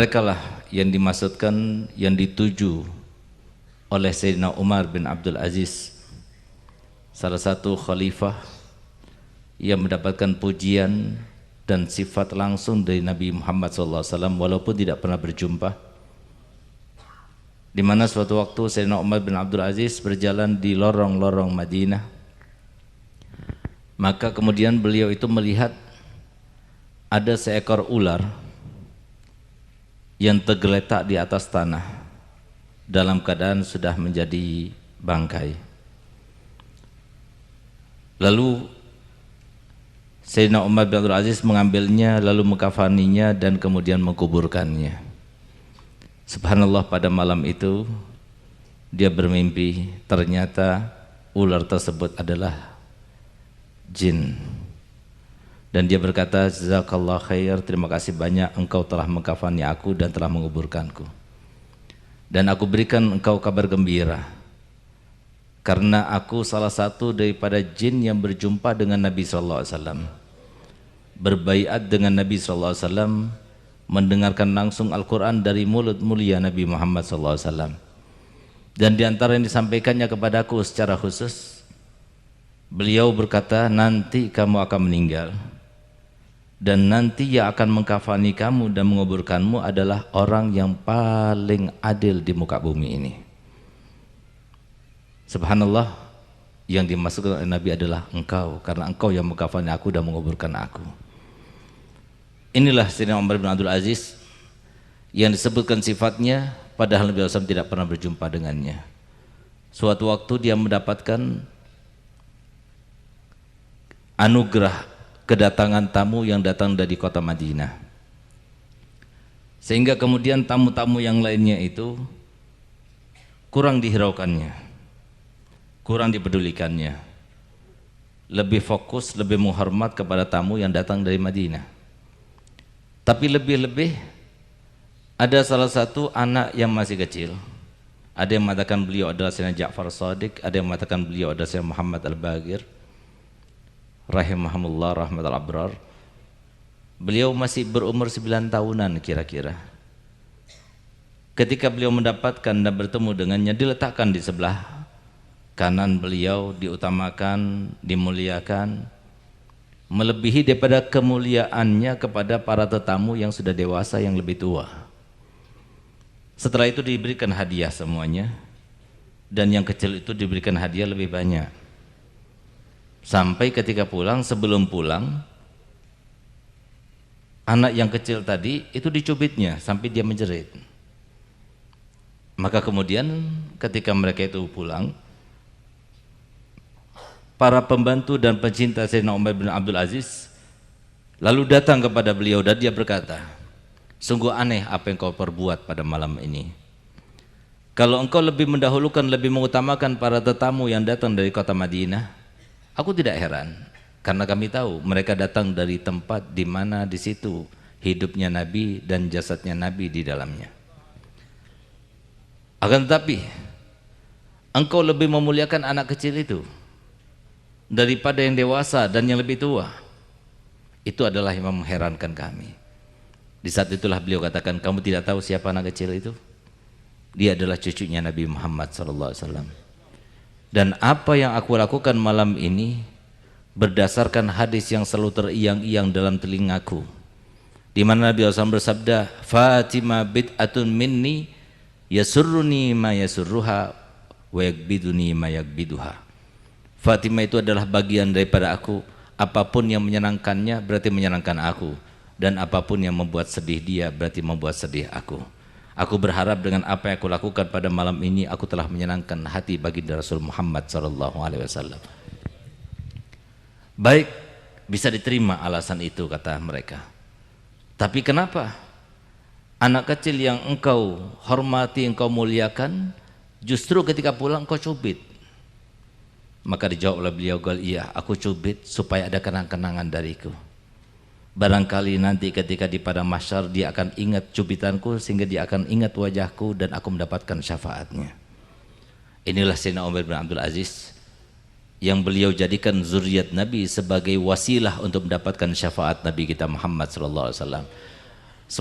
Merekalah yang dimaksudkan, yang dituju oleh Sayyidina Umar bin Abdul Aziz, salah satu khalifah yang mendapatkan pujian dan sifat langsung dari Nabi Muhammad SAW walaupun tidak pernah berjumpa, di mana suatu waktu Sayyidina Umar bin Abdul Aziz berjalan di lorong-lorong Madinah, maka kemudian beliau itu melihat ada seekor ular yang tergeletak di atas tanah dalam keadaan sudah menjadi bangkai. Lalu Sayyidina Umar bin Abdul Aziz mengambilnya, lalu mengkafaninya dan kemudian mengkuburkannya. Subhanallah, pada malam itu dia bermimpi, ternyata ular tersebut adalah jin. Dan dia berkata, jazakallah khair, terima kasih banyak engkau telah mengkafani aku dan telah menguburkanku. Dan aku berikan engkau kabar gembira, karena aku salah satu daripada jin yang berjumpa dengan Nabi SAW, berbaiat dengan Nabi SAW, mendengarkan langsung Al-Quran dari mulut mulia Nabi Muhammad SAW. Dan diantara yang disampaikannya kepadaku secara khusus, beliau berkata, nanti kamu akan meninggal, dan nanti yang akan mengkafani kamu dan menguburkanmu adalah orang yang paling adil di muka bumi ini. Subhanallah, yang dimaksudkan oleh Nabi adalah engkau, karena engkau yang mengkafani aku dan menguburkan aku. Inilah Sayyidina Umar bin Abdul Aziz yang disebutkan sifatnya, padahal Nabi SAW tidak pernah berjumpa dengannya. Suatu waktu dia mendapatkan anugerah kedatangan tamu yang datang dari kota Madinah, sehingga kemudian tamu-tamu yang lainnya itu kurang dihiraukannya, kurang dipedulikannya, lebih fokus, lebih menghormat kepada tamu yang datang dari Madinah. Tapi lebih-lebih ada salah satu anak yang masih kecil, ada yang mengatakan beliau adalah Sayyidina Ja'far Shadiq, ada yang mengatakan beliau adalah Sayyidina Muhammad Al-Bagir rahimahumullah rahmatal abrar. Beliau masih berumur 9 tahunan kira-kira. Ketika beliau mendapatkan dan bertemu dengannya, diletakkan di sebelah kanan beliau, diutamakan, dimuliakan, melebihi daripada kemuliaannya kepada para tetamu yang sudah dewasa, yang lebih tua. Setelah itu diberikan hadiah semuanya, dan yang kecil itu diberikan hadiah lebih banyak. Sampai ketika pulang, sebelum pulang, anak yang kecil tadi itu dicubitnya sampai dia menjerit. Maka kemudian ketika mereka itu pulang, para pembantu dan pencinta Sayyidina Umar bin Abdul Aziz lalu datang kepada beliau dan dia berkata, sungguh aneh apa yang kau perbuat pada malam ini. Kalau engkau lebih mendahulukan, lebih mengutamakan para tetamu yang datang dari kota Madinah, aku tidak heran, karena kami tahu mereka datang dari tempat di mana di situ hidupnya Nabi dan jasadnya Nabi di dalamnya. Akan tetapi engkau lebih memuliakan anak kecil itu daripada yang dewasa dan yang lebih tua. Itu adalah yang mengherankan kami. Di saat itulah beliau katakan, kamu tidak tahu siapa anak kecil itu? Dia adalah cucunya Nabi Muhammad SAW. Dan apa yang aku lakukan malam ini berdasarkan hadis yang selalu teriang-iang dalam telingaku, di mana Nabi SAW bersabda, Fatimah bid'atun minni yasurruni ma yasurruha wa yakbiduni ma yakbiduha. Fatimah itu adalah bagian daripada aku, apapun yang menyenangkannya berarti menyenangkan aku, dan apapun yang membuat sedih dia berarti membuat sedih aku. Aku berharap dengan apa yang aku lakukan pada malam ini, aku telah menyenangkan hati baginda Rasul Muhammad SAW. Baik, bisa diterima alasan itu, kata mereka. Tapi kenapa anak kecil yang engkau hormati, engkau muliakan, justru ketika pulang engkau cubit? Maka dijawab oleh beliau, iya, aku cubit supaya ada kenang-kenangan dariku. Barangkali nanti ketika di padang mahsyar dia akan ingat cubitanku, sehingga dia akan ingat wajahku dan aku mendapatkan syafaatnya. Inilah Sayyidina Umar bin Abdul Aziz yang beliau jadikan zuriat Nabi sebagai wasilah untuk mendapatkan syafaat Nabi kita Muhammad SAW.